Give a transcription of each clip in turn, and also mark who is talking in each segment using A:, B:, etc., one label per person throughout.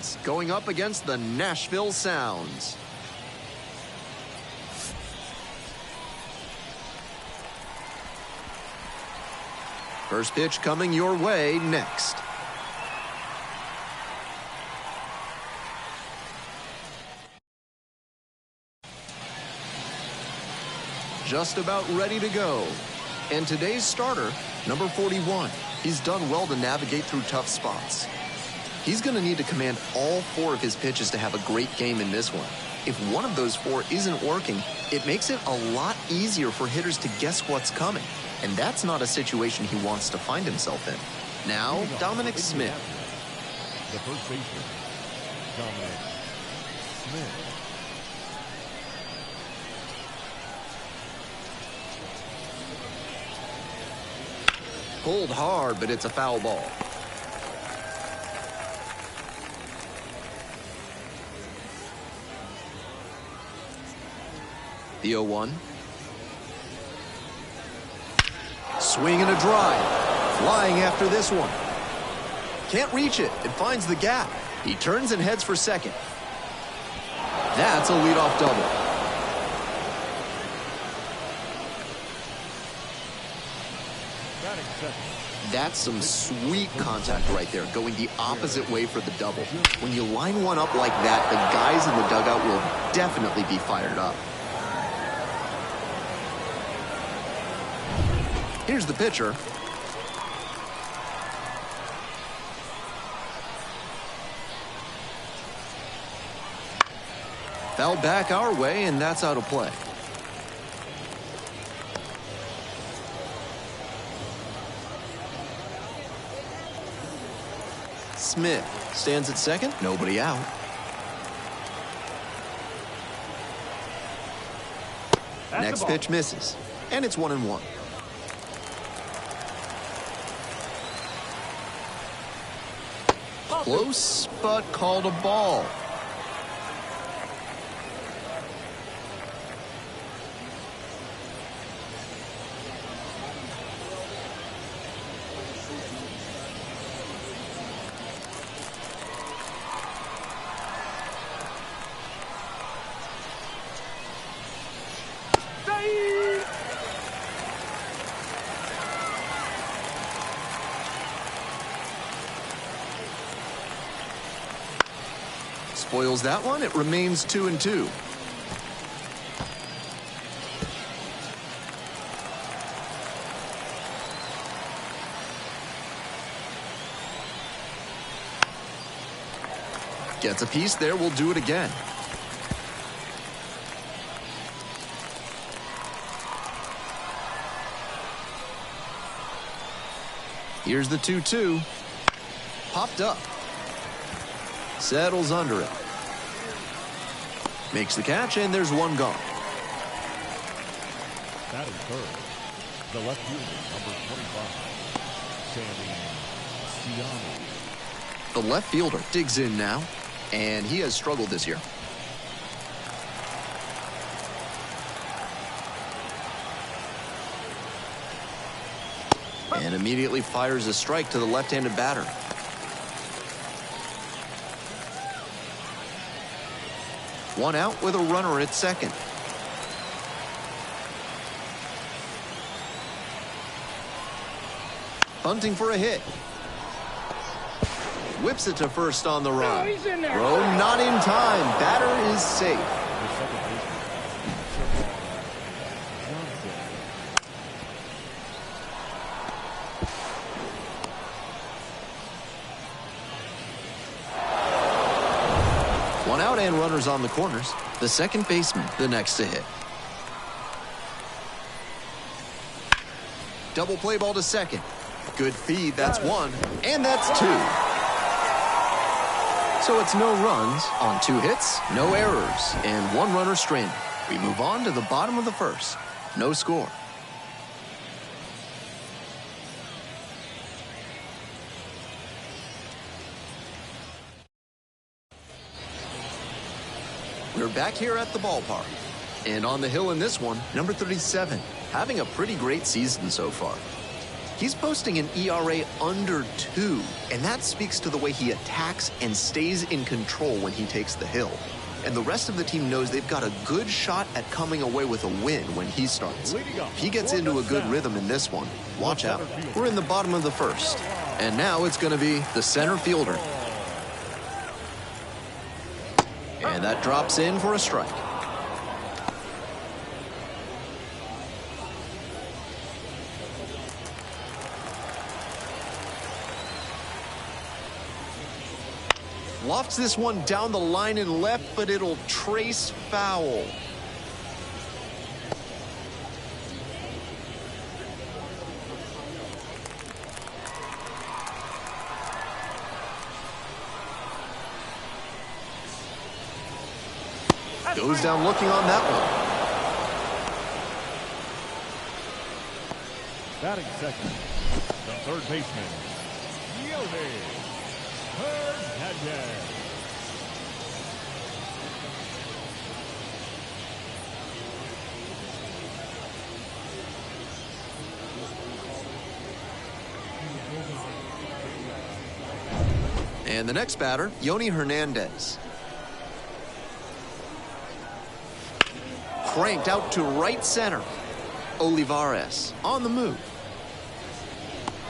A: Indianapolis going up against the Nashville Sounds. First pitch coming your way next. Just about ready to go. And today's starter, number 41. He's done well to navigate through tough spots. He's going to need to command all 4 of his pitches to have a great game in this one. If one of those 4 isn't working, it makes it a lot easier for hitters to guess what's coming. And that's not a situation he wants to find himself in. Now, Dominic Smith.
B: The first baseman, Dominic Smith.
A: Pulled hard, but it's a foul ball. The 0-1. Swing and a drive. Flying after this one. Can't reach it. It finds the gap. He turns and heads for second. That's a leadoff double. That's some sweet contact right there, going the opposite way for the double. When you line one up like that, the guys in the dugout will definitely be fired up. Here's the pitcher. Foul back our way, and that's out of play. Smith stands at second, nobody out. Next pitch misses, and it's 1-1. Close, but called a ball. Spoils that one. It remains 2-2. Gets a piece there. We'll do it again. Here's the 2-2. Popped up. Settles under it. Makes the catch, and there's one gone.
B: Batting third, the left fielder, number 25, Sammy Siani.
A: The left fielder digs in now, and he has struggled this year. And immediately fires a strike to the left-handed batter. One out with a runner at second. Bunting for a hit. Whips it to first on the run. Throw not in time. Batter is safe. One out and runners on the corners. The second baseman, the next to hit. Double play ball to second. Good feed, that's one, and that's two. So it's no runs on 2 hits, no errors, and 1 runner stranded. We move on to the bottom of the first. No score. We're back here at the ballpark. And on the hill in this one, number 37, having a pretty great season so far. He's posting an ERA under 2, and that speaks to the way he attacks and stays in control when he takes the hill. And the rest of the team knows they've got a good shot at coming away with a win when he starts. If he gets into a good rhythm in this one, watch out. We're in the bottom of the first, and now it's going to be the center fielder. And that drops in for a strike. Lofts this one down the line and left, but it'll trace foul. Goes down looking on that one.
B: Batting second, the third baseman, MiLB.
A: And the next batter, Yoni Hernandez. Cranked out to right center. Olivares on the move.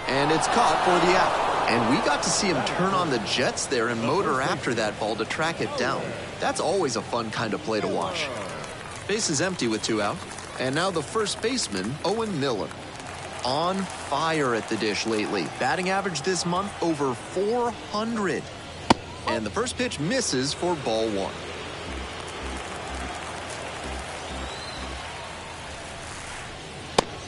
A: And it's caught for the out. And we got to see him turn on the jets there and motor after that ball to track it down. That's always a fun kind of play to watch. Base is empty with 2 out. And now the first baseman, Owen Miller. On fire at the dish lately. Batting average this month over 400. And the first pitch misses for ball 1.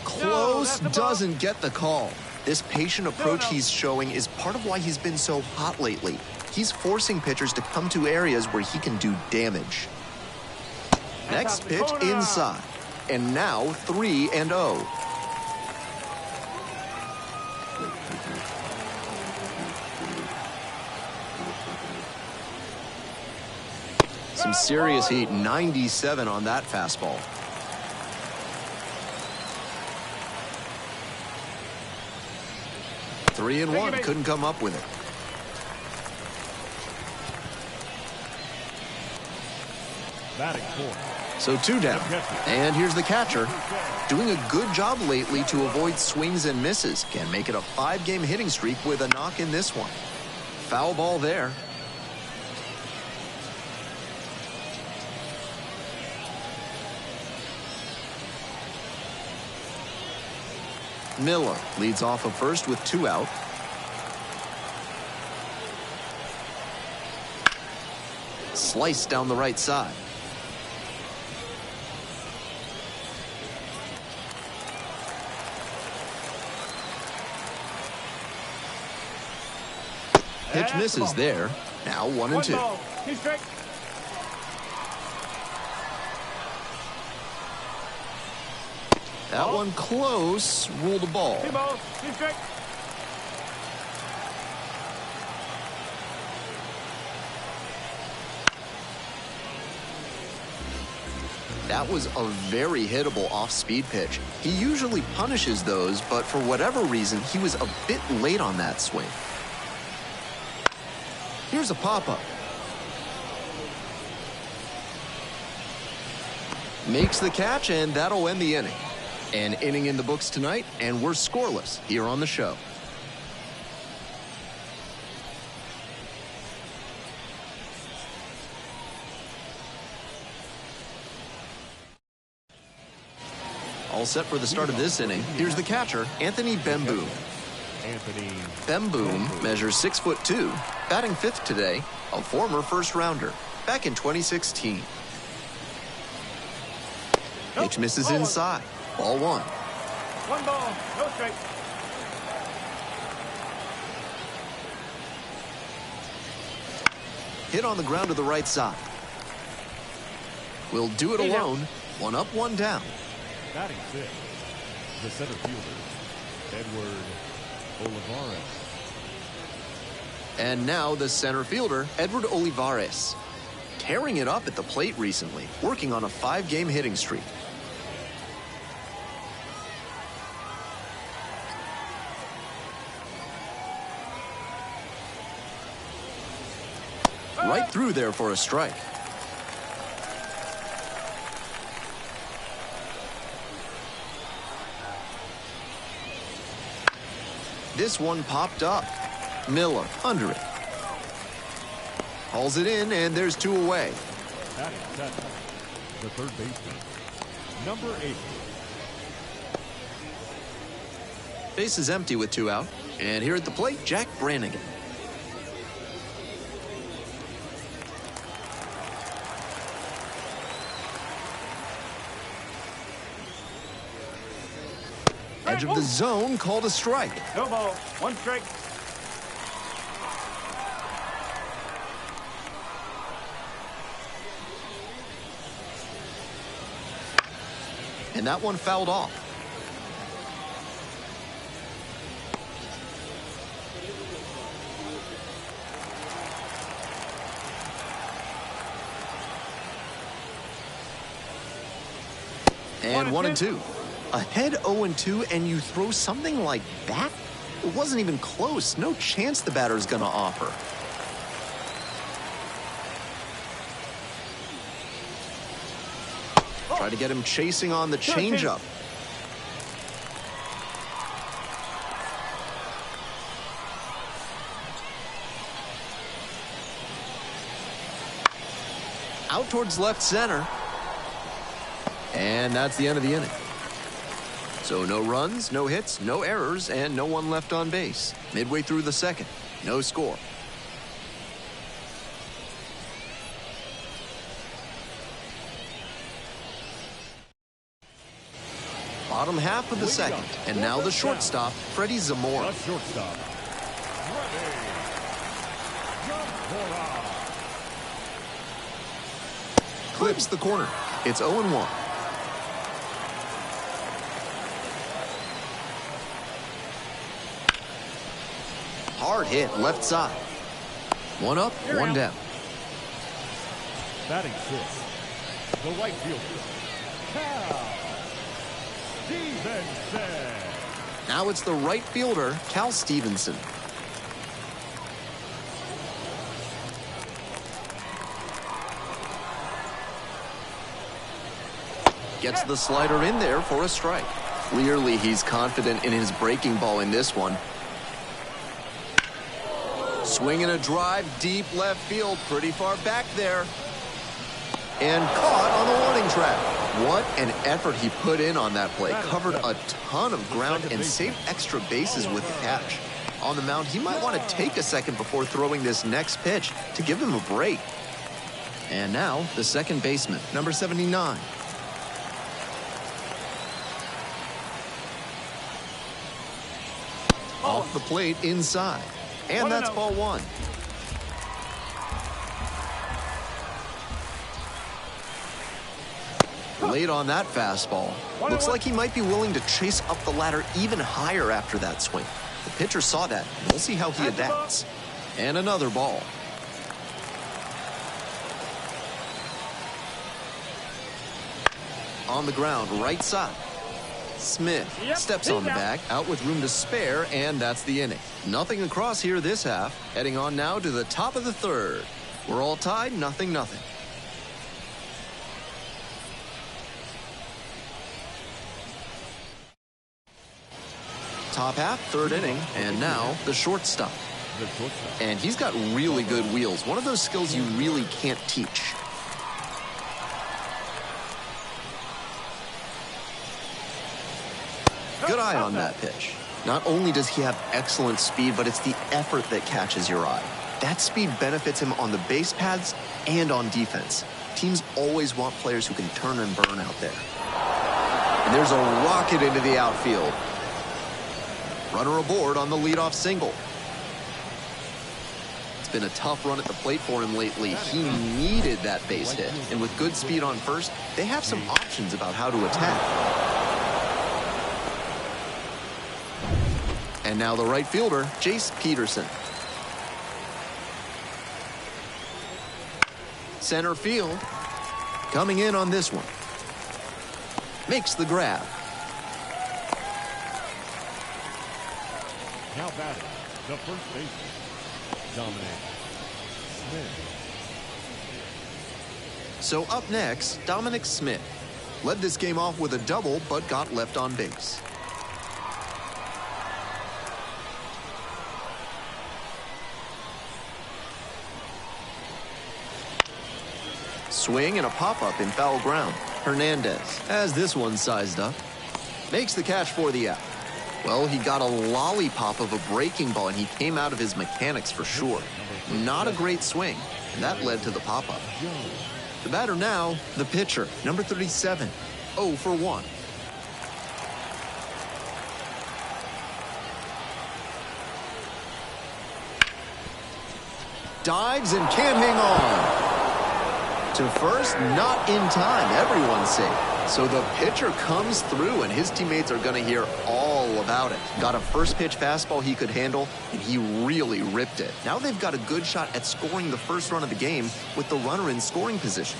A: Close, doesn't get the call. This patient approach he's showing is part of why he's been so hot lately. He's forcing pitchers to come to areas where he can do damage. Next pitch inside. And now 3-0. Some serious heat, 97 on that fastball. Three and one, couldn't come up with it.
B: Batting fourth.
A: So 2 down. And here's the catcher. Doing a good job lately to avoid swings and misses. Can make it a 5-game hitting streak with a knock in this one. Foul ball there. Miller leads off of first with 2 out. Sliced down the right side. Pitch misses there. Now 1-2. That one close, ruled a ball. That was a very hittable off-speed pitch. He usually punishes those, but for whatever reason, he was a bit late on that swing. Here's a pop-up. Makes the catch, and that'll end the inning. An inning in the books tonight, and we're scoreless here on the show. All set for the start of this inning. Here's the catcher, Anthony Bemboom. Bemboom measures 6'2", batting 5th today, a former first-rounder, back in 2016. Pitch misses inside. Ball 1.
C: 1 ball, no strike.
A: Hit on the ground to the right side. Will do it alone. 1 up, 1 down.
B: Batting 6th, the center fielder, Edward Olivares.
A: And now the center fielder, Edward Olivares. Tearing it up at the plate recently, working on a 5-game hitting streak. right through there for a strike. This one popped up. Miller under it. Hauls it in, and there's 2 away.
B: That is set. The third baseman, number 8.
A: Base is empty with 2 out. And here at the plate, Jack Brannigan. Edge of the zone, called a strike.
C: No ball. 1 strike.
A: And that one fouled off. And 1-2. Ahead 0-2, and you throw something like that? It wasn't even close. No chance the batter's going to offer. Try to get him chasing on the changeup. Out towards left center. And that's the end of the inning. So no runs, no hits, no errors, and no one left on base. Midway through the second, no score. Bottom half of the second, and now the shortstop, Freddie Zamora.
B: The shortstop, Freddie Zamora.
A: Clips the corner. It's 0-1. Hard hit left side. 1 up, 1 down.
B: Batting 6th, the right fielder, Cal Stevenson.
A: Now it's the right fielder, Cal Stevenson. Gets the slider in there for a strike. Clearly, he's confident in his breaking ball in this one. Swinging a drive deep left field, pretty far back there. And caught on the warning track. What an effort he put in on that play. Covered a ton of ground and saved extra bases with the catch. On the mound, he might want to take a second before throwing this next pitch to give him a break. And now, the second baseman, number 79. Off the plate inside. And that's ball 1. Late on that fastball. Looks like he might be willing to chase up the ladder even higher after that swing. The pitcher saw that. We'll see how he adapts. And another ball. On the ground, right side. Smith steps on the bag, out with room to spare, and that's the inning. Nothing across here this half. Heading on now to the top of the third. We're all tied, 0-0. Top half, third inning, and now the shortstop. And he's got really good wheels. One of those skills you really can't teach. Good eye on that pitch. Not only does he have excellent speed, but it's the effort that catches your eye. That speed benefits him on the base paths and on defense. Teams always want players who can turn and burn out there. And there's a rocket into the outfield. Runner aboard on the leadoff single. It's been a tough run at the plate for him lately. He needed that base hit. And with good speed on first, they have some options about how to attack. And now the right fielder, Jace Peterson. Center field. Coming in on this one. Makes the grab.
B: Now batting, the first baseman, Dominic Smith.
A: So up next, Dominic Smith. Led this game off with a double, but got left on base. Swing and a pop-up in foul ground. Hernandez has this one sized up. Makes the catch for the out. Well, he got a lollipop of a breaking ball, and he came out of his mechanics for sure. Not a great swing, and that led to the pop-up. The batter now, the pitcher, number 37, 0 for 1. Dives and can't hang on. To first, not in time. Everyone's safe. So the pitcher comes through, and his teammates are going to hear all about it. Got a first pitch fastball he could handle, and he really ripped it. Now they've got a good shot at scoring the first run of the game with the runner in scoring position.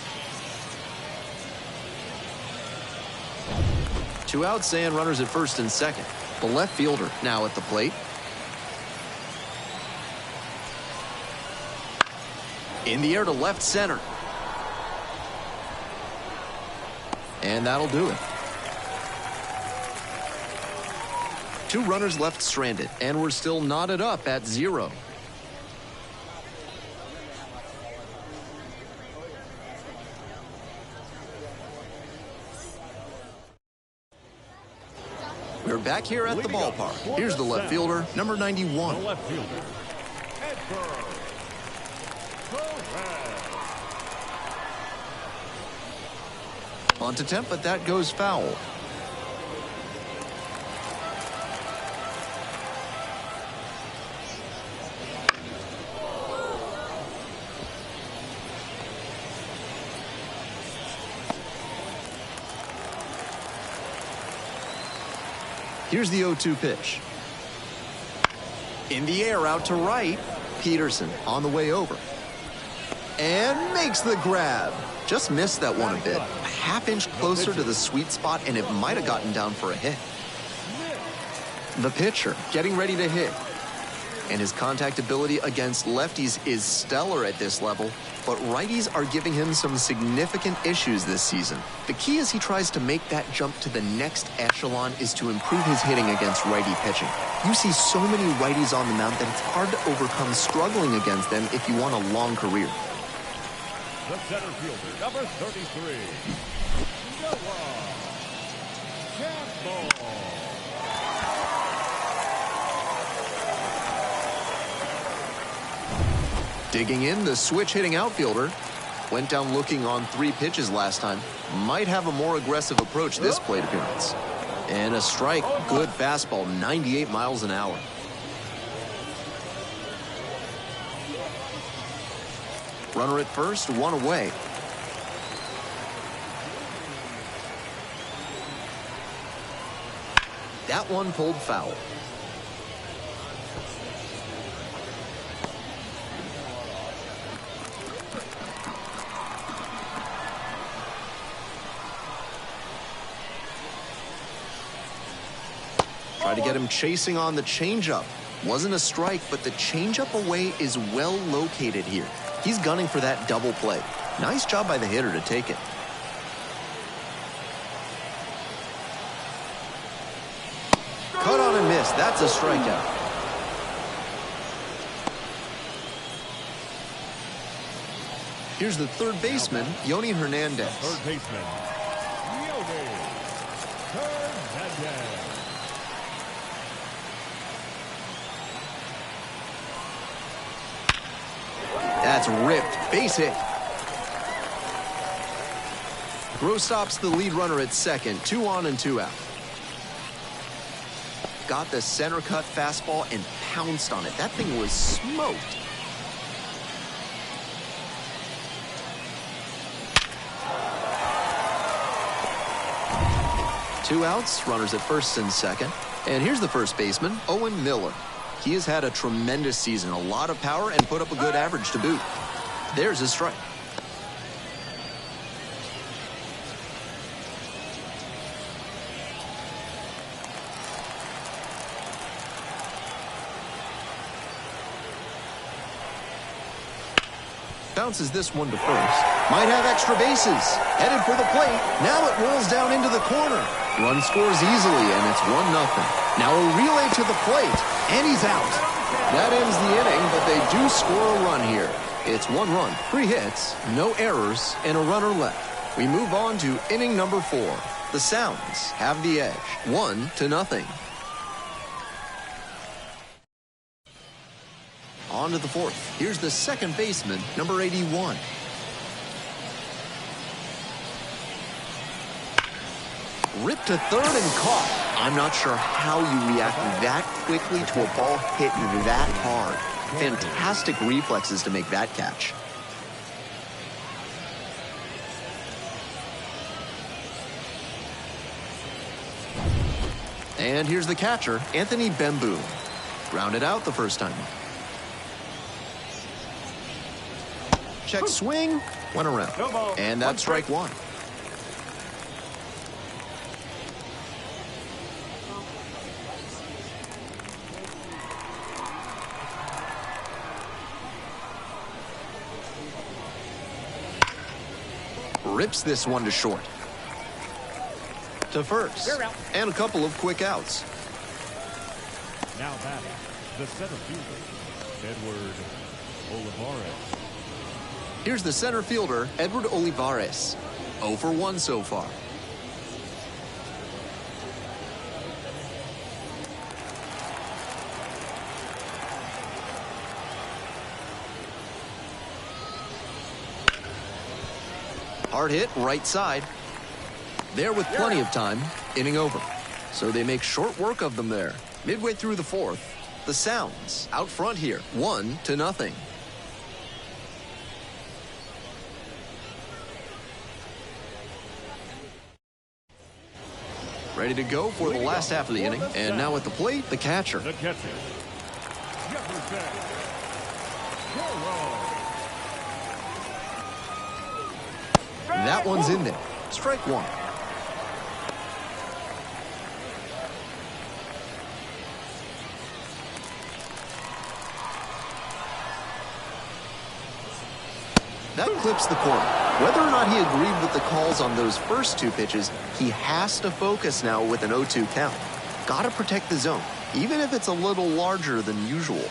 A: 2 outs and runners at first and second. The left fielder now at the plate. In the air to left center. And that'll do it. 2 runners left stranded, and we're still knotted up at 0. We're back here at the ballpark. Here's the left fielder, number 91.
B: The left fielder, Edgar.
A: On to Temp, but that goes foul. Here's the 0-2 pitch. In the air out to right. Peterson on the way over. And makes the grab. Just missed that one a bit. A half-inch closer to the sweet spot, and it might have gotten down for a hit. The pitcher getting ready to hit. And his contact ability against lefties is stellar at this level, but righties are giving him some significant issues this season. The key as he tries to make that jump to the next echelon is to improve his hitting against righty pitching. You see so many righties on the mound that it's hard to overcome struggling against them if you want a long career.
B: The center fielder, number 33, Noah Campbell.
A: Digging in, the switch-hitting outfielder. Went down looking on 3 pitches last time. Might have a more aggressive approach this plate appearance. And a strike. Good fastball, 98 miles an hour. Runner at first, 1 away. That one pulled foul. Try to get him chasing on the changeup. Wasn't a strike, but the changeup away is well located here. He's gunning for that double play. Nice job by the hitter to take it. Cut on and miss. That's a strikeout. Here's the third baseman, Yoni Hernandez.
B: Third baseman, Yoni Hernandez.
A: That's ripped. Base hit. Throw stops the lead runner at second. 2 on and 2 out. Got the center cut fastball and pounced on it. That thing was smoked. Two outs, runners at first and second. And here's the first baseman, Owen Miller. He has had a tremendous season, a lot of power, and put up a good average to boot. There's his strike. Bounces this one to first. Might have extra bases. Headed for the plate. Now it rolls down into the corner. Run scores easily, and it's 1-0. Now a relay to the plate, and he's out. That ends the inning, but they do score a run here. It's 1 run, 3 hits, no errors, and a runner left. We move on to inning number 4. The Sounds have the edge, 1-0. On to the 4th. Here's the second baseman, number 81. Ripped to third and caught. I'm not sure how you react that quickly to a ball hit that hard. Fantastic reflexes to make that catch. And here's the catcher, Anthony Bemboom. Grounded out the first time. Check swing, went around. And that's strike 1. Rips this one to short. To first. And a couple of quick outs.
B: Now batting, the center fielder, Edward Olivares.
A: Here's the center fielder, Edward Olivares. 0 for 1 so far. Hard hit, right side. There with plenty of time, inning over. So they make short work of them there. Midway through the 4th, the Sounds out front here, 1-0. Ready to go for the last half of the inning. And now at the plate, the catcher.
B: The catcher, Jefferson.
A: That one's in there. Strike 1. That clips the corner. Whether or not he agreed with the calls on those first 2 pitches, he has to focus now with an 0-2 count. Gotta protect the zone, even if it's a little larger than usual.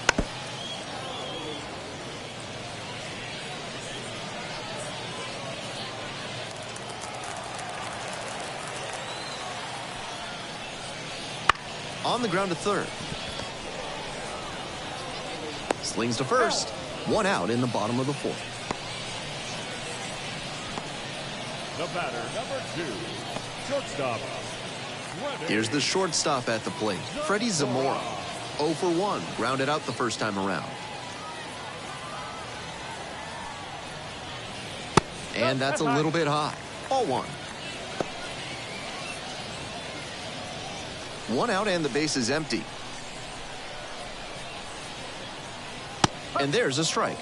A: On the ground to third. Slings to first. 1 out in the bottom of the 4th.
B: The batter, number 2, shortstop.
A: Here's the shortstop at the plate, Freddie Zamora. 0 for 1, grounded out the first time around. And that's a little bit high. Ball 1. 1 out and the base is empty. And there's a strike.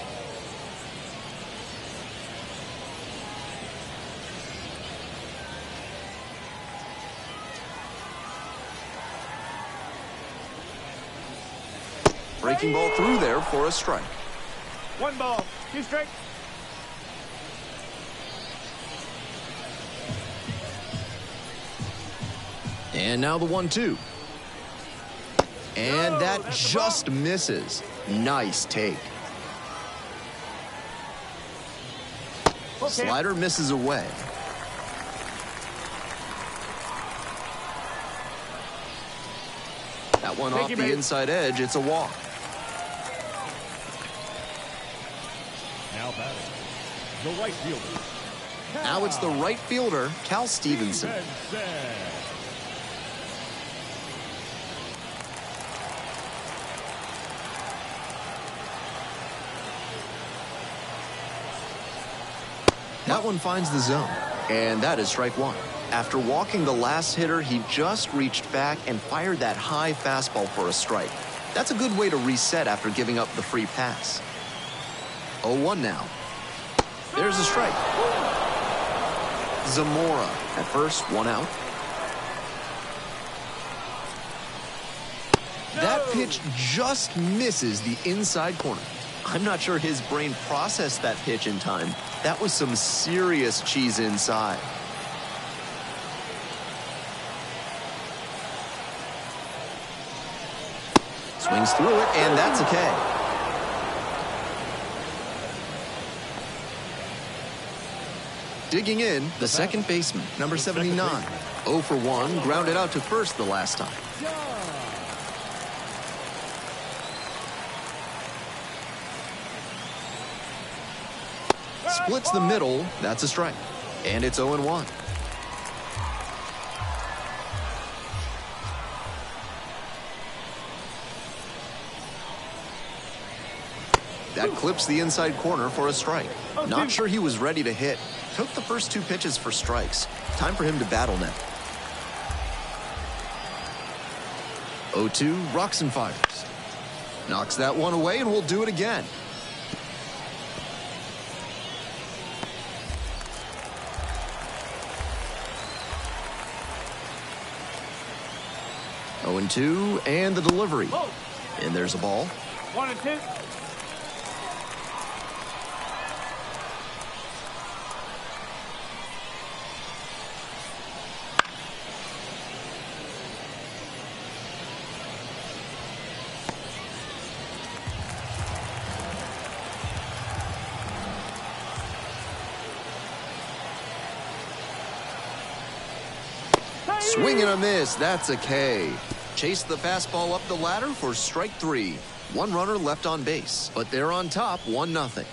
A: Breaking ball through there for a strike.
C: 1 ball, 2 strikes.
A: And now the 1-2. And that just misses. Nice take. Slider misses away. That one off the inside edge. It's a walk.
B: Now batting, the right fielder.
A: Now it's the right fielder, Cal Stevenson. That one finds the zone, and that is strike 1. After walking the last hitter, he just reached back and fired that high fastball for a strike. That's a good way to reset after giving up the free pass. 0-1 now. There's a strike. Zamora at first, 1 out. That pitch just misses the inside corner. I'm not sure his brain processed that pitch in time. That was some serious cheese inside. Swings through it, and that's a K. Digging in, the second baseman, number 79. 0 for 1, grounded out to first the last time. Splits the middle, that's a strike. And it's 0-1. That clips the inside corner for a strike. Not sure he was ready to hit. Took the first 2 pitches for strikes. Time for him to battle now. 0-2, rocks and fires. Knocks that one away, and we'll do it again. Oh, 0-2, and the delivery. And there's a ball.
C: 1-2.
A: Swing and a miss. That's a K. Chase the fastball up the ladder for strike 3. 1 runner left on base, but they're on top 1-0.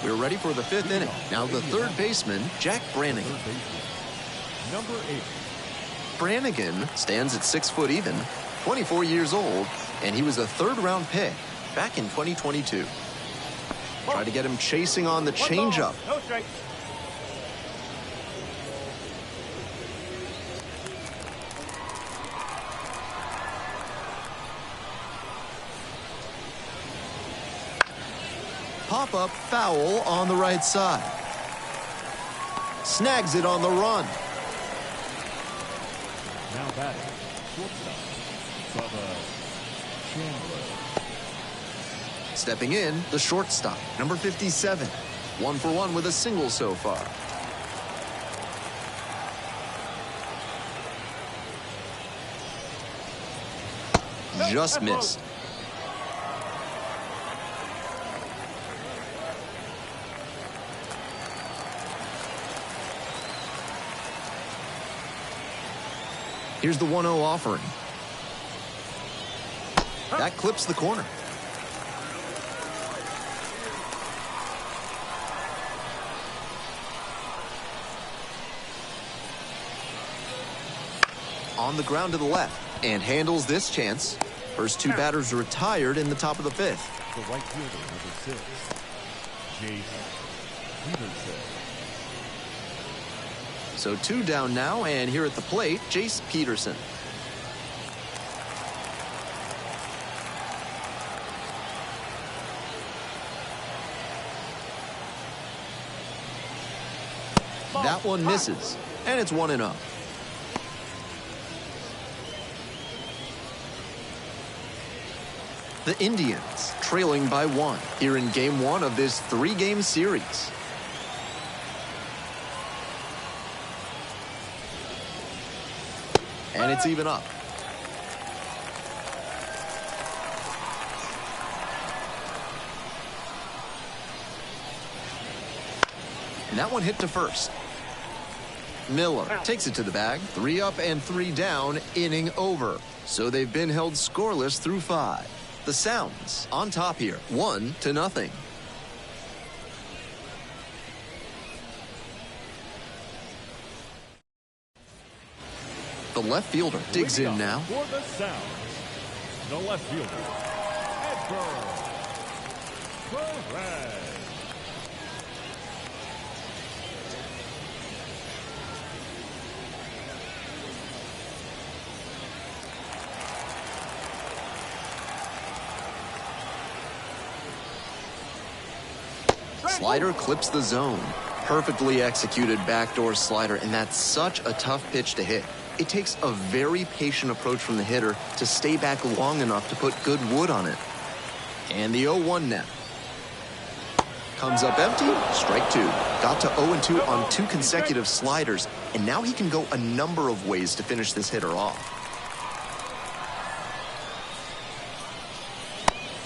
A: We're ready for the 5th inning. Now the third baseman, Jack Brannigan.
B: Number 8.
A: Brannigan stands at 6 foot even, 24 years old, and he was a 3rd-round pick back in 2022. Try to get him chasing on the changeup.
C: No strike.
A: Pop-up foul on the right side. Snags it on the run.
B: Now batting, shortstop, Bubba Chandler.
A: Stepping in, the shortstop, number 57. 1 for 1 with a single so far. Just missed. Here's the 1-0 offering. That clips the corner. On the ground to the left and handles this chance. First 2 batters retired in the top of the 5th.
B: The right fielder, number 6, Jace Peterson.
A: So 2 down now, and here at the plate, Jace Peterson. That one misses, and it's 1-0. The Indians trailing by 1 here in Game 1 of this 3-game series. And it's even up. And that one hit to first. Miller takes it to the bag. 3 up and 3 down, inning over. So they've been held scoreless through 5. The Sounds on top here, 1-0. The left fielder digs in now.
B: For the Sounds, the left fielder, Edgar Perez.
A: Slider clips the zone. Perfectly executed backdoor slider, and that's such a tough pitch to hit. It takes a very patient approach from the hitter to stay back long enough to put good wood on it. And the 0-1 now. Comes up empty, strike two. Got to 0-2 on 2 consecutive sliders, and now he can go a number of ways to finish this hitter off.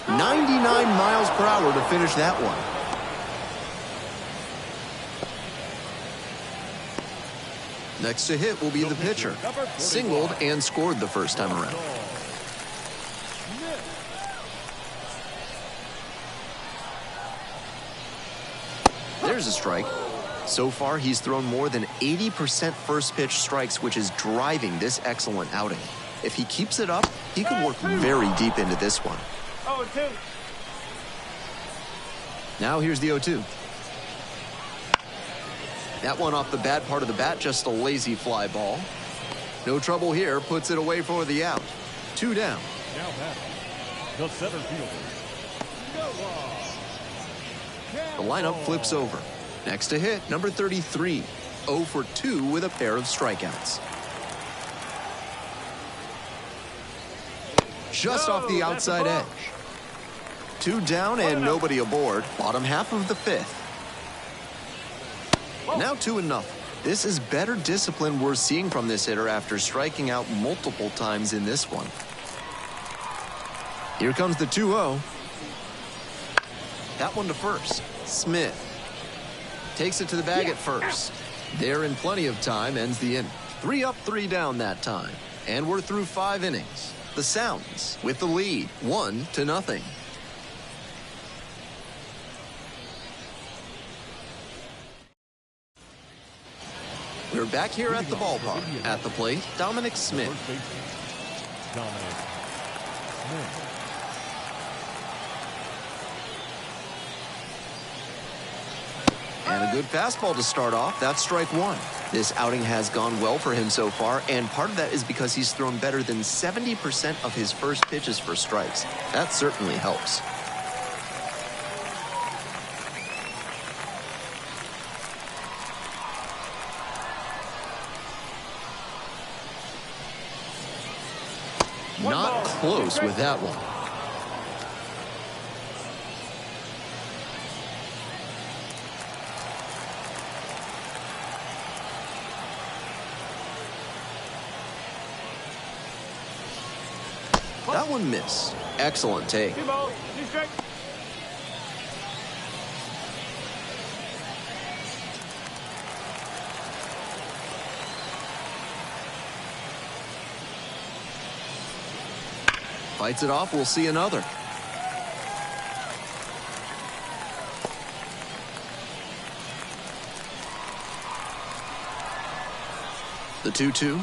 A: 99 miles per hour to finish that one. Next to hit will be the pitcher. Singled and scored the first time around. There's a strike. So far, he's thrown more than 80% first pitch strikes, which is driving this excellent outing. If he keeps it up, he could work very deep into this one.
C: 0-2.
A: Now here's the 0-2. That one off the bad part of the bat, just a lazy fly ball. No trouble here, puts it away for the out. 2 down.
B: Now batting, the center fielder.
A: The lineup flips over. Next to hit, number 33. 0 for 2 with a pair of strikeouts. Just off the outside edge. 2 down and nobody aboard. Bottom half of the 5th. Now 2-0. This is better discipline we're seeing from this hitter after striking out multiple times in this one. Here comes the 2-0. That one to first. Smith takes it to the bag at first. There in plenty of time, ends the inning. 3 up, 3 down that time. And we're through 5 innings. The Sounds with the lead, 1-0. We're back here at the ballpark. At the plate, Dominic Smith.
B: Dominic Smith.
A: And a good fastball to start off. That's strike 1. This outing has gone well for him so far, and part of that is because he's thrown better than 70% of his first pitches for strikes. That certainly helps. Not close with that one. That one missed. Excellent take.
C: 2 balls, 2 strikes.
A: Fights it off. We'll see another. The 2-2.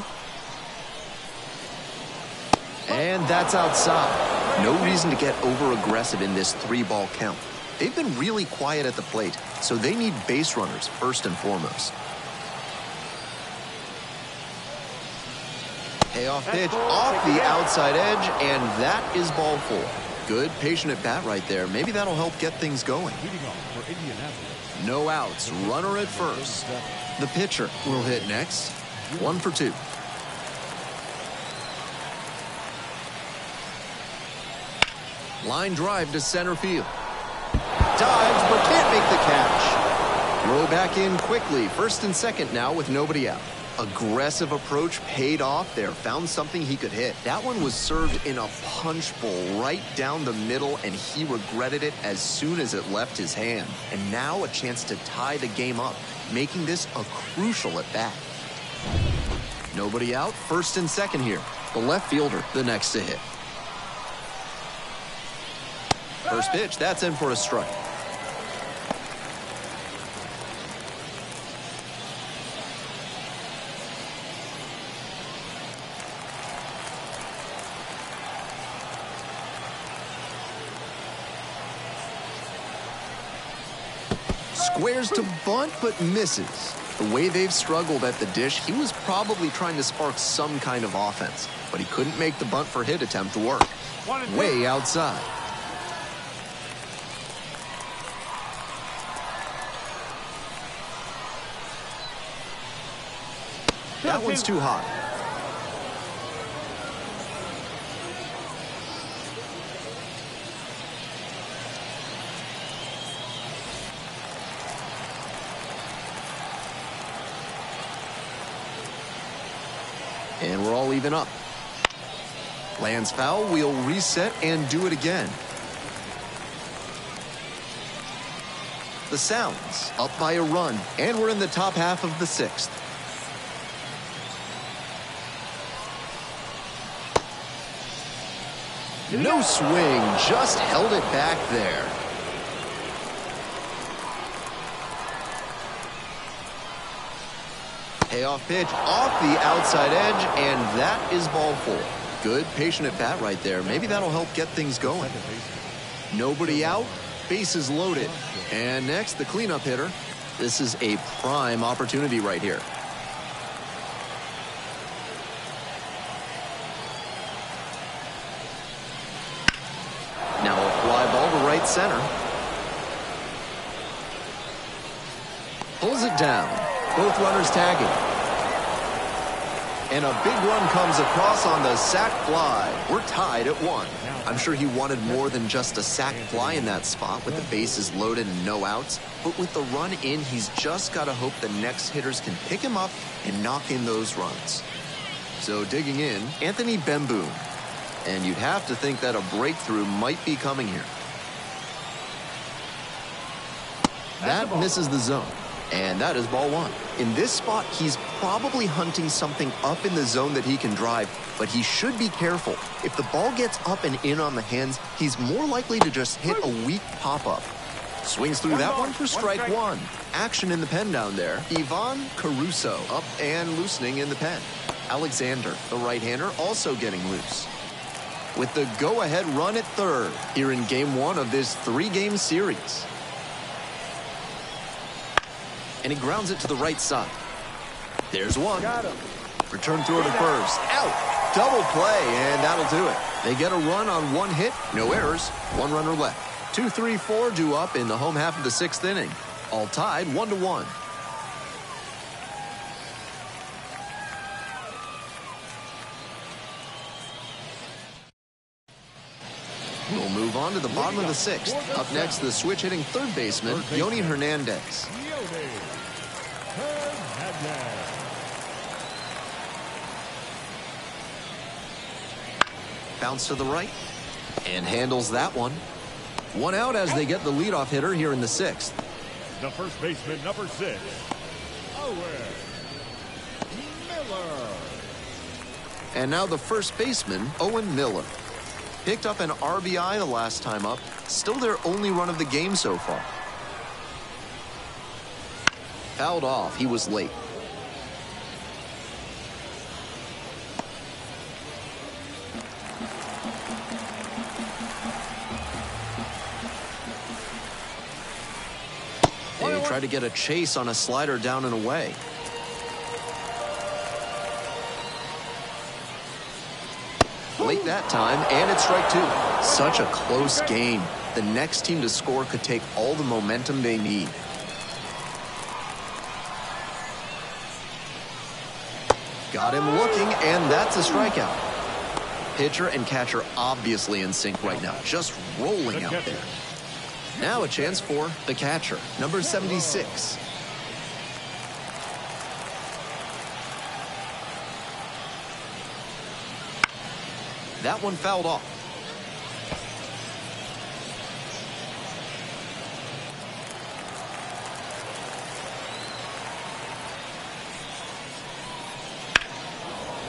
A: And that's outside. No reason to get over-aggressive in this 3-ball count. They've been really quiet at the plate, so they need base runners first and foremost. Payoff pitch off the outside edge, and that is ball 4. Good, patient at bat right there. Maybe that'll help get things going.
B: Leading off for Indianapolis.
A: No outs, runner at first. The pitcher will hit next. 1 for 2. Line drive to center field. Dives, but can't make the catch. Throw back in quickly. First and second now with nobody out. Aggressive approach paid off there. Found something he could hit. That one was served in a punch bowl right down the middle, and he regretted it as soon as it left his hand. And now a chance to tie the game up, making this a crucial at bat. Nobody out. First and second here. The left fielder, the next to hit. First pitch, that's in for a strike. Squares to bunt, but misses. The way they've struggled at the dish, he was probably trying to spark some kind of offense, but he couldn't make the bunt for hit attempt to work. Way outside. That one's too high. And we're all even up. Lands foul, we'll reset and do it again. The Sounds up by a run, and we're in the top half of the 6th. No swing, just held it back there. Payoff pitch off the outside edge, and that is ball 4. Good, patient at bat right there. Maybe that'll help get things going. Nobody out, bases loaded. And next, the cleanup hitter. This is a prime opportunity right here. Now a fly ball to right center. Pulls it down. Both runners tagging. And a big run comes across on the sac fly. We're tied at 1. I'm sure he wanted more than just a sac fly in that spot with the bases loaded and no outs. But with the run in, he's just got to hope the next hitters can pick him up and knock in those runs. So digging in, Anthony Bemboom. And you'd have to think that a breakthrough might be coming here. That misses the zone. And that is ball 1. In this spot, he's probably hunting something up in the zone that he can drive, but he should be careful. If the ball gets up and in on the hands, he's more likely to just hit a weak pop-up. Swings through that one for strike 1. Action in the pen down there. Ivan Caruso up and loosening in the pen. Alexander, the right-hander, also getting loose. With the go-ahead run at 3rd here in Game 1 of this 3-game series. And he grounds it to the right side. There's one.
C: Got him.
A: Return throw to first. Out. Double play, and that'll do it. They get a run on 1 hit. No errors. 1 runner left. 2, 3, 4 due up in the home half of the 6th inning. All tied 1-1. We'll move on to the bottom of the 6th. Up next, the switch-hitting 3rd baseman, Yoni Hernandez. Bounce to the right and handles that one. 1 out as they get the leadoff hitter here in the 6th.
B: The first baseman, number 6, Owen Miller.
A: And now the first baseman, Owen Miller. Picked up an RBI the last time up. Still their only run of the game so far. Fouled off. He was late. They try to get a chase on a slider down and away. Late that time, and it's strike 2. Such a close game. The next team to score could take all the momentum they need. Got him looking, and that's a strikeout. Pitcher and catcher obviously in sync right now, just rolling out there. Now a chance for the catcher, number 76. That one fouled off.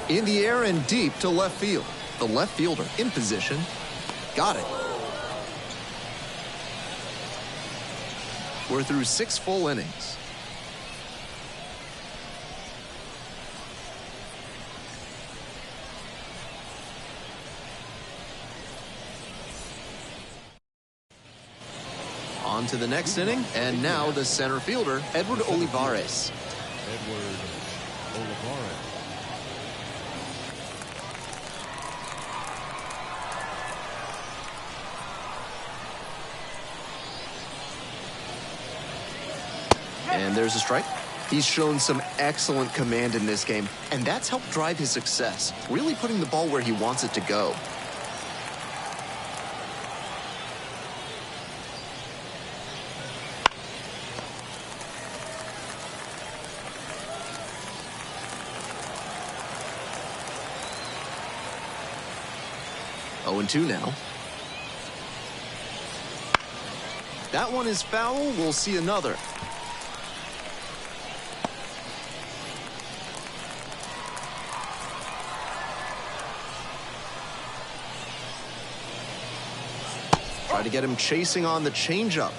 A: In the air and deep to left field. The left fielder in position. Got it. We're through 6 full innings. On to the next inning, and now the center fielder, Edward Olivares.
B: Edward Olivares.
A: And there's a strike. He's shown some excellent command in this game, and that's helped drive his success, really putting the ball where he wants it to go. 0-2 now. That one is foul. We'll see another. Try to get him chasing on the changeup.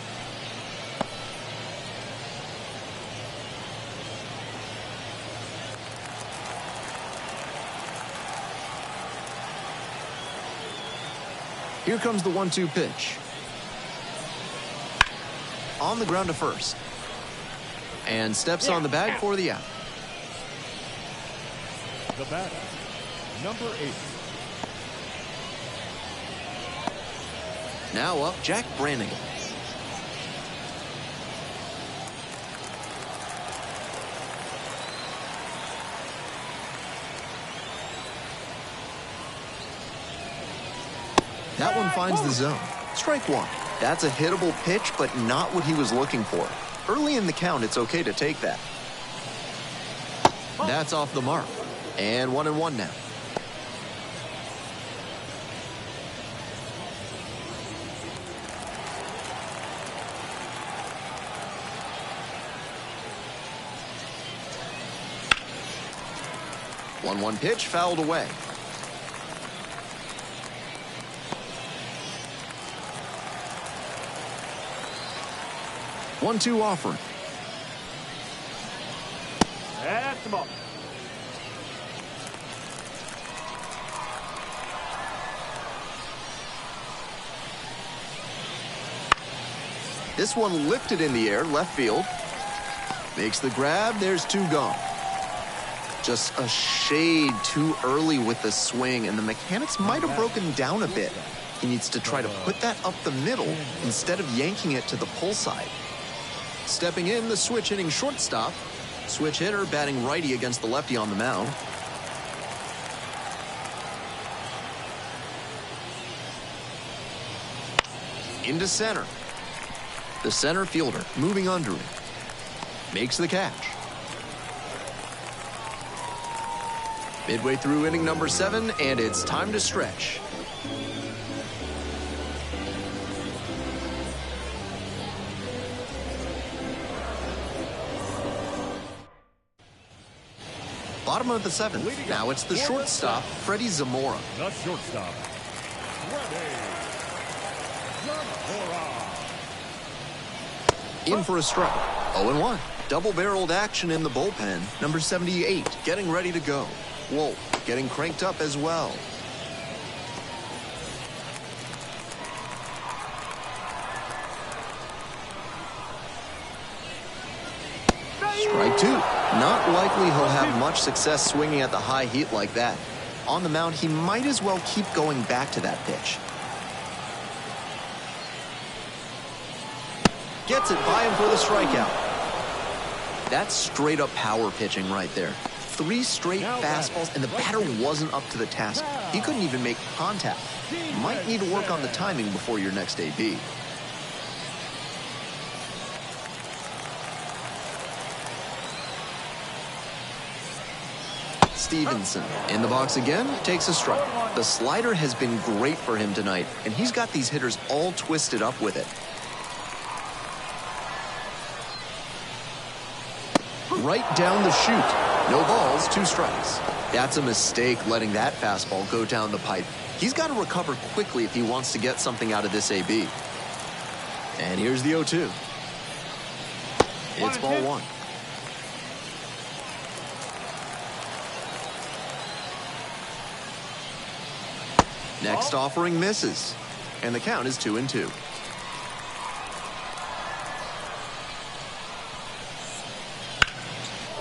A: Here comes the 1-2 pitch. On the ground to first. And steps on the bag for the out.
B: The batter, number 8.
A: Now up, Jack Brannigan. That one finds the zone. Strike one. That's a hittable pitch, but not what he was looking for. Early in the count, it's okay to take that. That's off the mark. And 1-1 now. One pitch fouled away. One-two offering.
C: That's the ball.
A: This one lifted in the air, left field. Makes the grab, there's 2 gone. Just a shade too early with the swing, and the mechanics might have broken down a bit. He needs to try to put that up the middle instead of yanking it to the pull side. Stepping in, the switch hitting shortstop. Switch hitter batting righty against the lefty on the mound. Into center. The center fielder moving under him. Makes the catch. Midway through inning number 7, and it's time to stretch. Bottom of the 7th. Now it's the shortstop, Freddie Zamora.
B: The shortstop, Freddie Zamora.
A: In for a strike. 0-1. Double-barreled action in the bullpen. Number 78, getting ready to go. Wolf getting cranked up as well. Strike 2. Not likely he'll have much success swinging at the high heat like that. On the mound, he might as well keep going back to that pitch. Gets it by him for the strikeout. That's straight up power pitching right there. 3 straight fastballs, and the batter wasn't up to the task. He couldn't even make contact. Might need to work on the timing before your next AB. Stevenson in the box again, takes a strike. The slider has been great for him tonight, and he's got these hitters all twisted up with it. Right down the chute. No balls, 2 strikes. That's a mistake letting that fastball go down the pipe. He's got to recover quickly if he wants to get something out of this AB. And here's the 0-2. It's ball 1. Next offering misses. And the count is 2-2.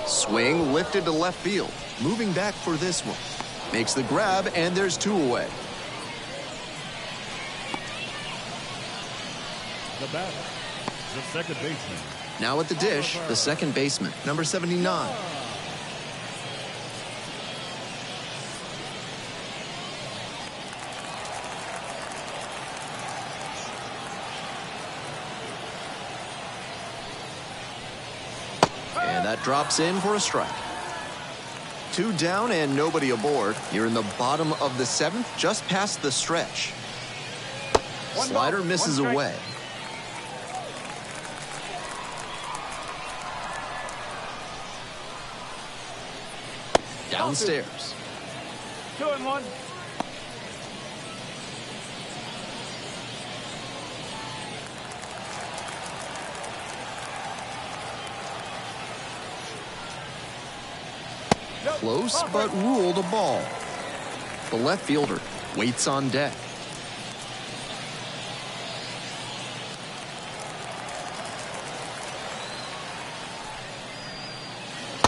A: Swing lifted to left field. Moving back for this one. Makes the grab, and there's 2 away.
B: The batter, the second baseman.
A: Now at the dish, the second baseman, number 79. And that drops in for a strike. Two down and nobody aboard. You're in the bottom of the seventh, just past the stretch. Slider misses away. Downstairs.
C: 2-1.
A: Close, but ruled a ball. The left fielder waits on deck.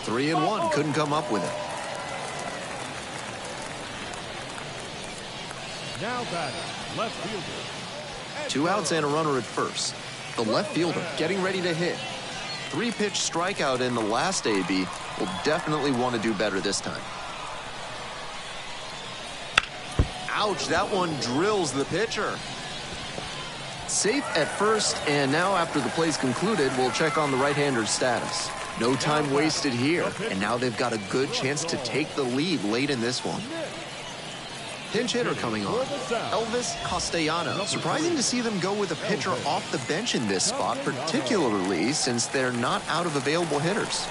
A: Three and one, couldn't come up with it.
B: Now batting, left fielder.
A: Two outs and a runner at first. The left fielder getting ready to hit. Three-pitch strikeout in the last AB. Will definitely want to do better this time. Ouch, that one drills the pitcher. Safe at first, and now after the play's concluded, we'll check on the right-hander's status. No time wasted here, and now they've got a good chance to take the lead late in this one. Pinch hitter coming on, Elvis Castellanos. Surprising to see them go with a pitcher off the bench in this spot, particularly since they're not out of available hitters.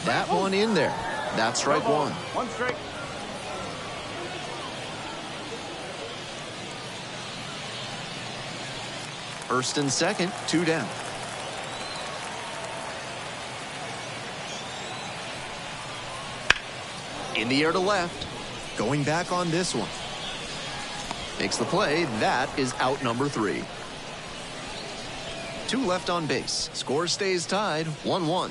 A: That one in there. That's strike one.
C: One strike.
A: First and second, two down. In the air to left. Going back on this one. Makes the play. That is out number 3. Two left on base. Score stays tied, 1-1.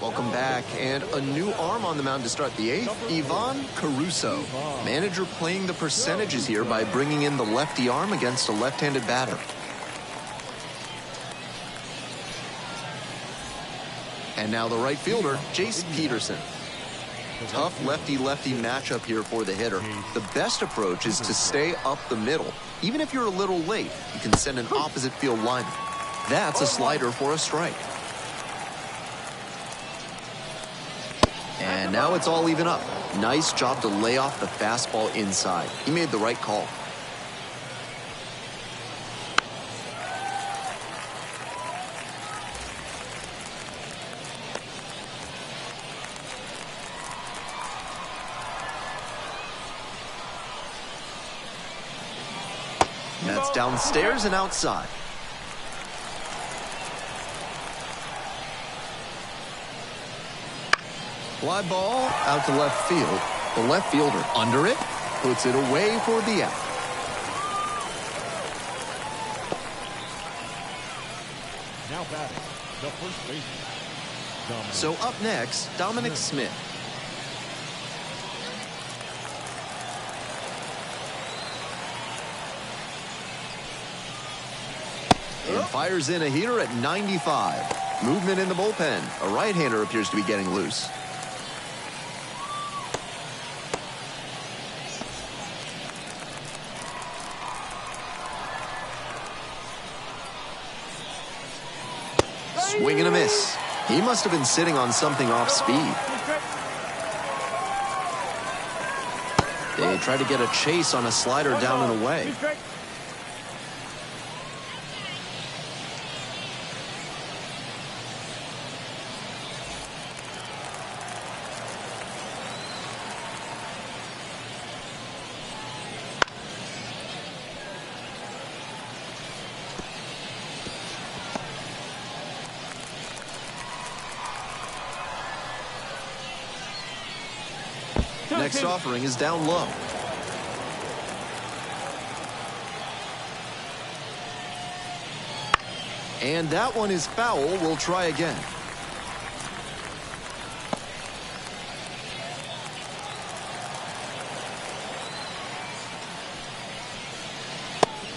A: Welcome back, and a new arm on the mound to start the 8th, Ivan Caruso. Manager playing the percentages here by bringing in the lefty arm against a left-handed batter. And now the right fielder, Jace Peterson. Tough lefty-lefty matchup here for the hitter. The best approach is to stay up the middle. Even if you're a little late, you can send an opposite field liner. That's a slider for a strike. And now it's all even up. Nice job to lay off the fastball inside. He made the right call. That's downstairs and outside. Fly ball out to left field. The left fielder under it, puts it away for the out.
B: Now batting, the first baseman.
A: So up next, Dominic Smith. And fires in a heater at 95. Movement in the bullpen. A right-hander appears to be getting loose. Swing and a miss. He must have been sitting on something off speed. They try to get a chase on a slider down and away. Next offering is down low. And that one is foul. We'll try again.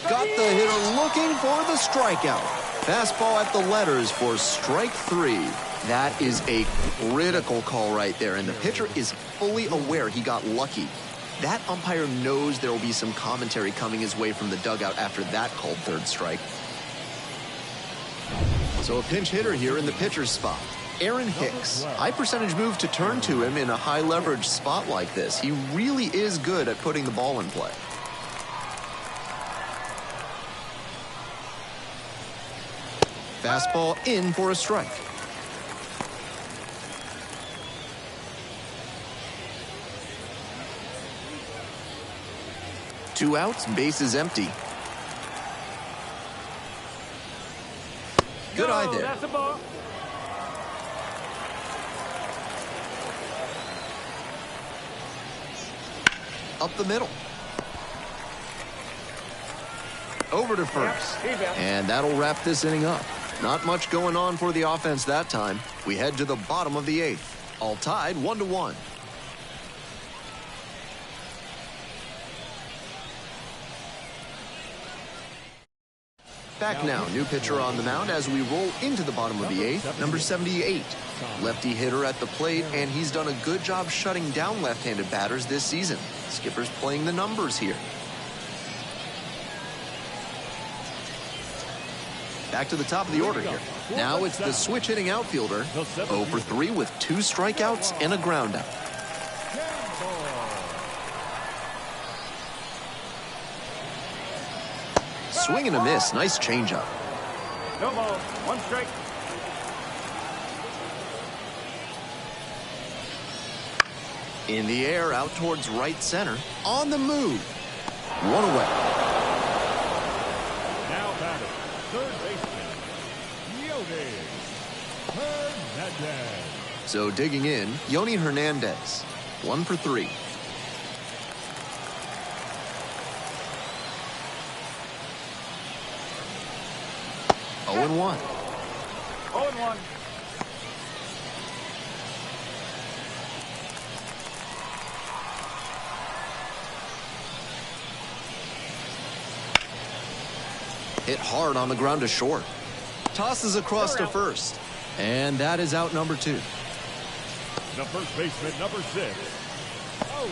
A: Got the hitter looking for the strikeout. Fastball at the letters for strike 3. That is a critical call right there, and the pitcher is fully aware he got lucky. That umpire knows there will be some commentary coming his way from the dugout after that called third strike. So a pinch hitter here in the pitcher's spot. Aaron Hicks. High percentage move to turn to him in a high leverage spot like this. He really is good at putting the ball in play. Fastball in for a strike. Two outs, bases empty. Good eye there.
C: That's a ball.
A: Up the middle. Over to first. And that'll wrap this inning up. Not much going on for the offense that time. We head to the bottom of the eighth. All tied 1-1. Back now, new pitcher on the mound as we roll into the bottom of the eighth, number 78. Lefty hitter at the plate, and he's done a good job shutting down left-handed batters this season. Skipper's playing the numbers here. Back to the top of the order here. Now it's the switch-hitting outfielder, 0 for 3 with 2 strikeouts and a groundout. Swing and a miss. Nice changeup.
C: No ball. 1 strike.
A: In the air, out towards right center. On the move. 1 away.
B: Now batting, third baseman, MiLB. Hernandez.
A: So digging in, Yoni Hernandez. 1 for 3. Oh and 1.
C: 0-1.
A: Hit hard on the ground to short. Tosses across to first. And that is out number 2.
B: The first baseman, number 6, Owen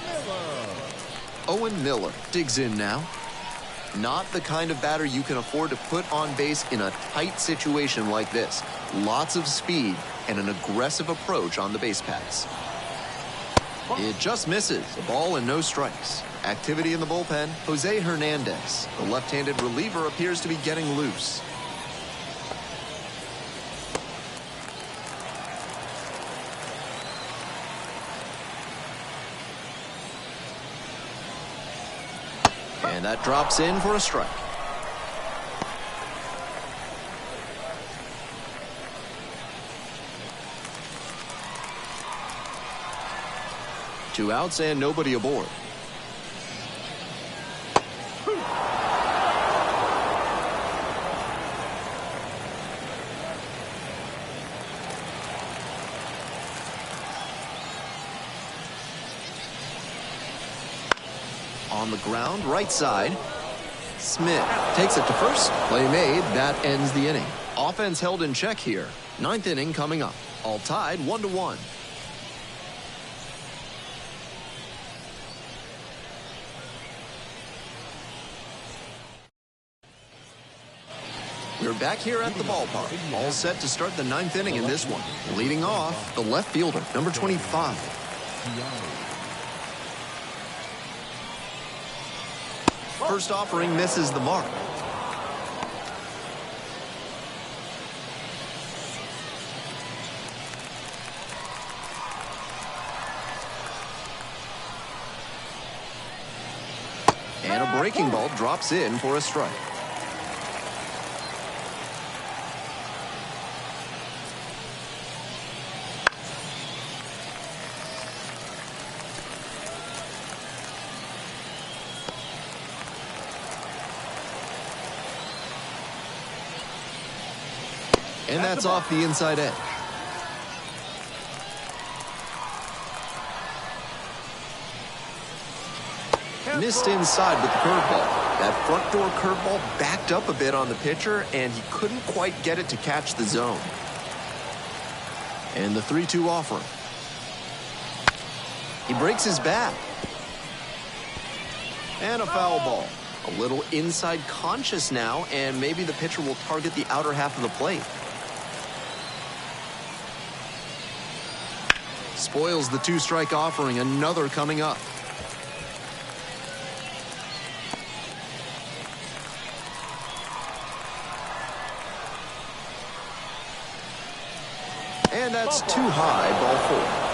B: Miller.
A: Owen Miller digs in now. Not the kind of batter you can afford to put on base in a tight situation like this. Lots of speed and an aggressive approach on the base paths. It just misses. A ball and no strikes. Activity in the bullpen. Jose Hernandez. The left-handed reliever appears to be getting loose. And that drops in for a strike. Two outs and nobody aboard. On the ground, right side. Smith takes it to first. Play made. That ends the inning. Offense held in check here. 9th inning coming up. All tied 1-1. We're back here at the ballpark. All set to start the 9th inning in this one. Leading off, the left fielder, number 25. First offering misses the mark. And a breaking ball drops in for a strike. And that's off the inside edge. Missed inside with the curveball. That front door curveball backed up a bit on the pitcher, and he couldn't quite get it to catch the zone. And the 3-2 offering. He breaks his bat. And a foul ball. A little inside conscious now, and maybe the pitcher will target the outer half of the plate. Spoils the 2-strike offering, another coming up. And that's too high, ball 4.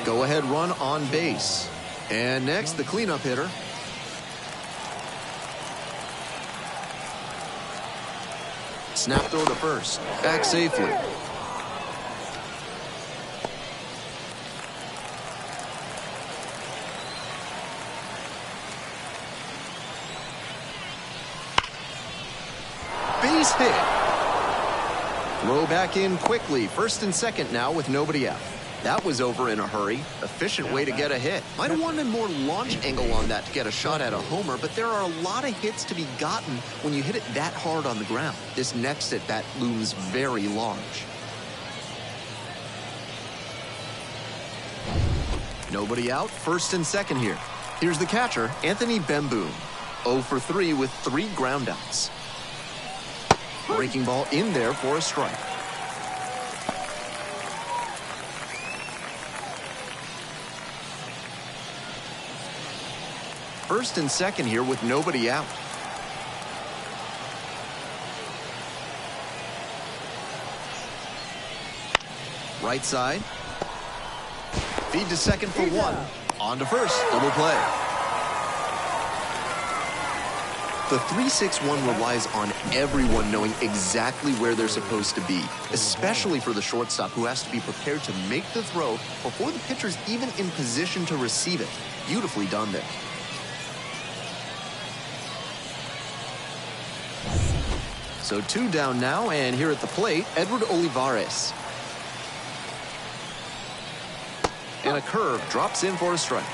A: Go-ahead run on base. And next, the cleanup hitter. Snap throw to first. Back safely. Base hit. Throw back in quickly. First and second now with nobody out. That was over in a hurry. Efficient way to get a hit. Might have wanted more launch angle on that to get a shot at a homer, but there are a lot of hits to be gotten when you hit it that hard on the ground. This next at bat looms very large. Nobody out. First and second here. Here's the catcher, Anthony Bemboom. 0 for 3 with 3 groundouts. Breaking ball in there for a strike. First and second here with nobody out. Right side. Feed to second for 1. On to first. Double play. The 3-6-1 relies on everyone knowing exactly where they're supposed to be, especially for the shortstop who has to be prepared to make the throw before the pitcher's even in position to receive it. Beautifully done there. So 2 down now, and here at the plate, Edward Olivares. And a curve drops in for a strike.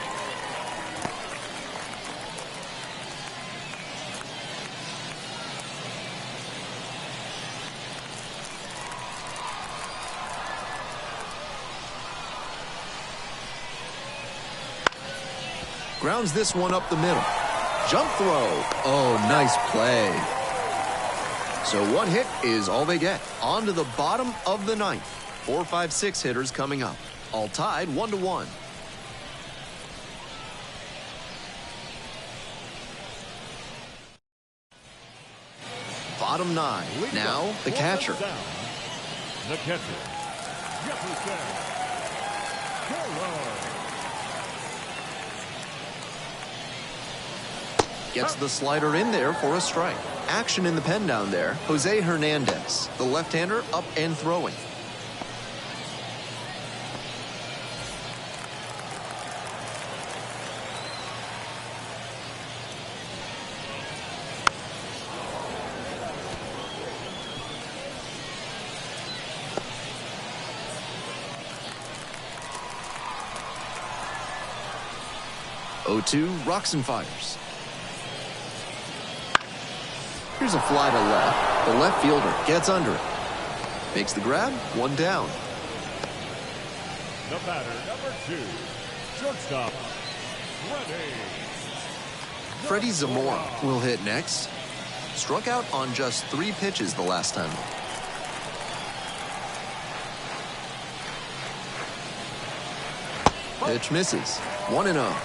A: Grounds this one up the middle. Jump throw. Oh, nice play. So 1 hit is all they get. On to the bottom of the 9th. 4, 5, 6 hitters coming up. All tied 1-1. Bottom 9. Now the catcher.
B: The catcher. Jefferson.
A: Gets the slider in there for a strike. Action in the pen down there. Jose Hernandez, the left-hander, up and throwing. (0-2) rocks and fires. Here's a fly to left. The left fielder gets under it. Makes the grab. 1 down.
B: The batter, number 2, shortstop,
A: Freddie Zamora will hit next. Struck out on just 3 pitches the last time. Pitch misses. 1-0.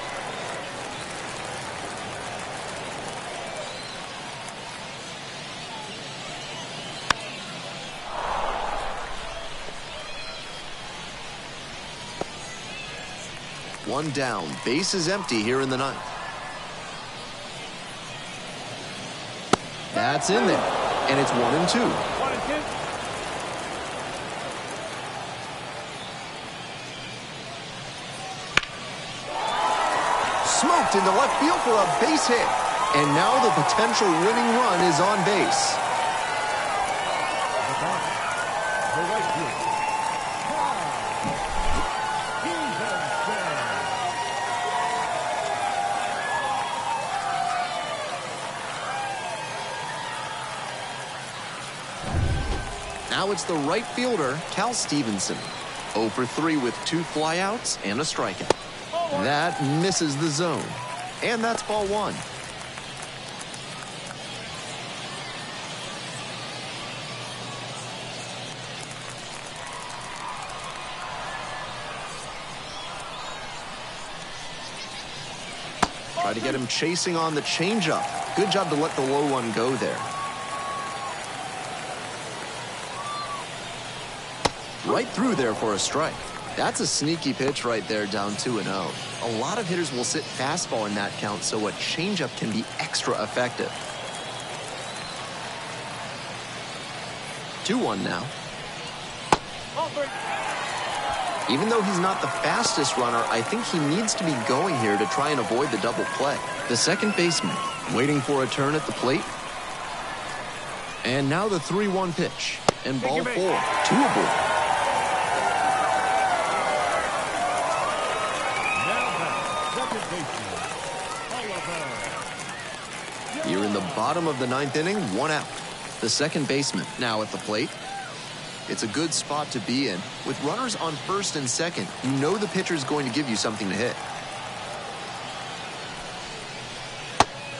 A: One down. Base is empty here in the 9th. That's in there. And it's 1-2.
C: 1-2.
A: Smoked into left field for a base hit. And now the potential winning run is on base.
B: The right fielder.
A: it's the right fielder, Cal Stevenson. 0 for 3 with 2 flyouts and a strikeout. That misses the zone. And that's ball 1. Try to get him chasing on the changeup. Good job to let the low one go there. Right through there for a strike. That's a sneaky pitch right there, down 2-0. A lot of hitters will sit fastball in that count, so a changeup can be extra effective. 2-1 now. Even though he's not the fastest runner, I think he needs to be going here to try and avoid the double play. The second baseman waiting for a turn at the plate. And now the 3-1 pitch. And ball 4, 2 aboard. You're in the bottom of the 9th inning, 1 out. The second baseman now at the plate. It's a good spot to be in. With runners on first and second, you know the pitcher's going to give you something to hit.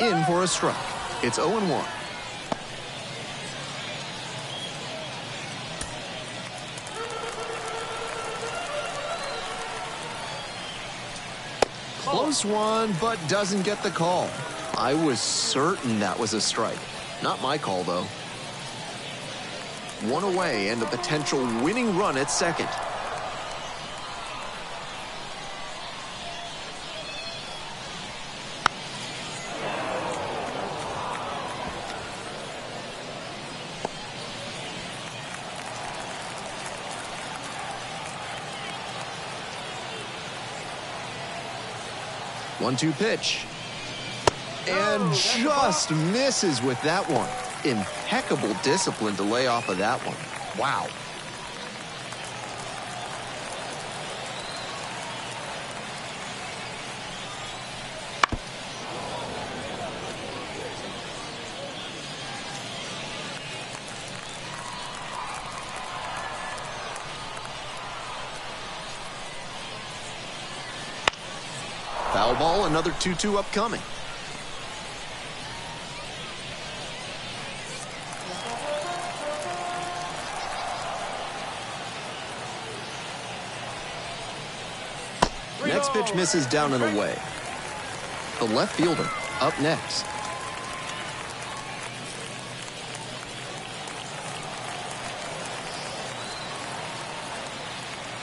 A: In for a strike. It's 0-1. Close one, but doesn't get the call. I was certain that was a strike. Not my call, though. 1 away and a potential winning run at second. One-two pitch. And just misses with that one. Impeccable discipline to lay off of that one. Wow. Foul ball, another 2-2 upcoming. Next pitch misses down and away. The left fielder up next.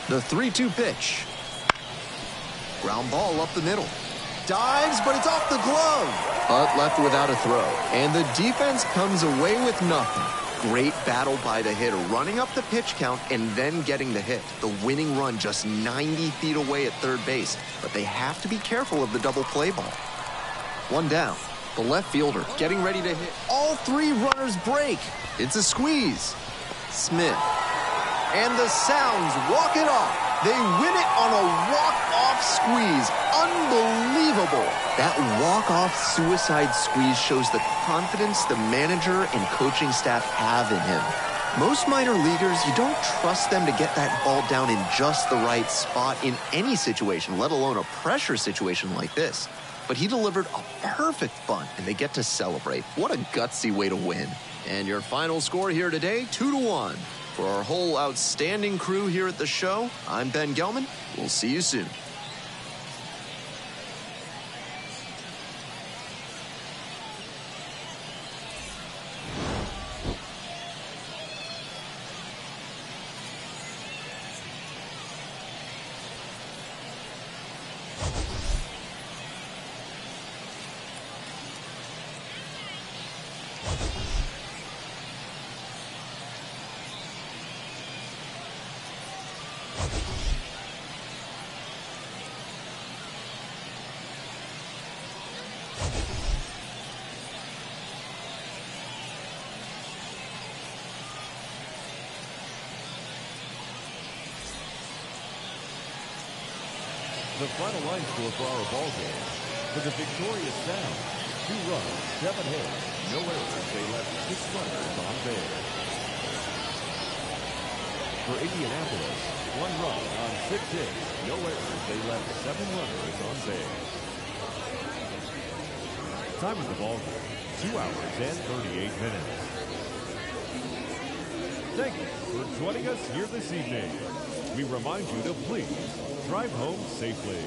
A: The 3-2 pitch. Ground ball up the middle. Dives, but it's off the glove. But left without a throw. And the defense comes away with nothing. Great battle by the hitter, running up the pitch count and then getting the hit. The winning run just 90 feet away at third base, but they have to be careful of the double play ball. 1 down. The left fielder getting ready to hit. All 3 runners break. It's a squeeze. Smith. And the Sounds walk it off. They win it on a walk-off squeeze. Unbelievable. That walk-off suicide squeeze shows the confidence the manager and coaching staff have in him. Most minor leaguers, you don't trust them to get that ball down in just the right spot in any situation, let alone a pressure situation like this. But he delivered a perfect bunt, and they get to celebrate. What a gutsy way to win. And your final score here today, 2-1. For our whole outstanding crew here at the show, I'm Ben Gelman. We'll see you soon.
B: The final line score for our ball game. For the victorious Sounds, 2 runs, 7 hits, no errors. They left 6 runners on base. For Indianapolis, 1 run on 6 hits, no errors. They left 7 runners on base. Time of the ball game, 2 hours and 38 minutes. Thank you for joining us here this evening. We remind you to please drive home safely.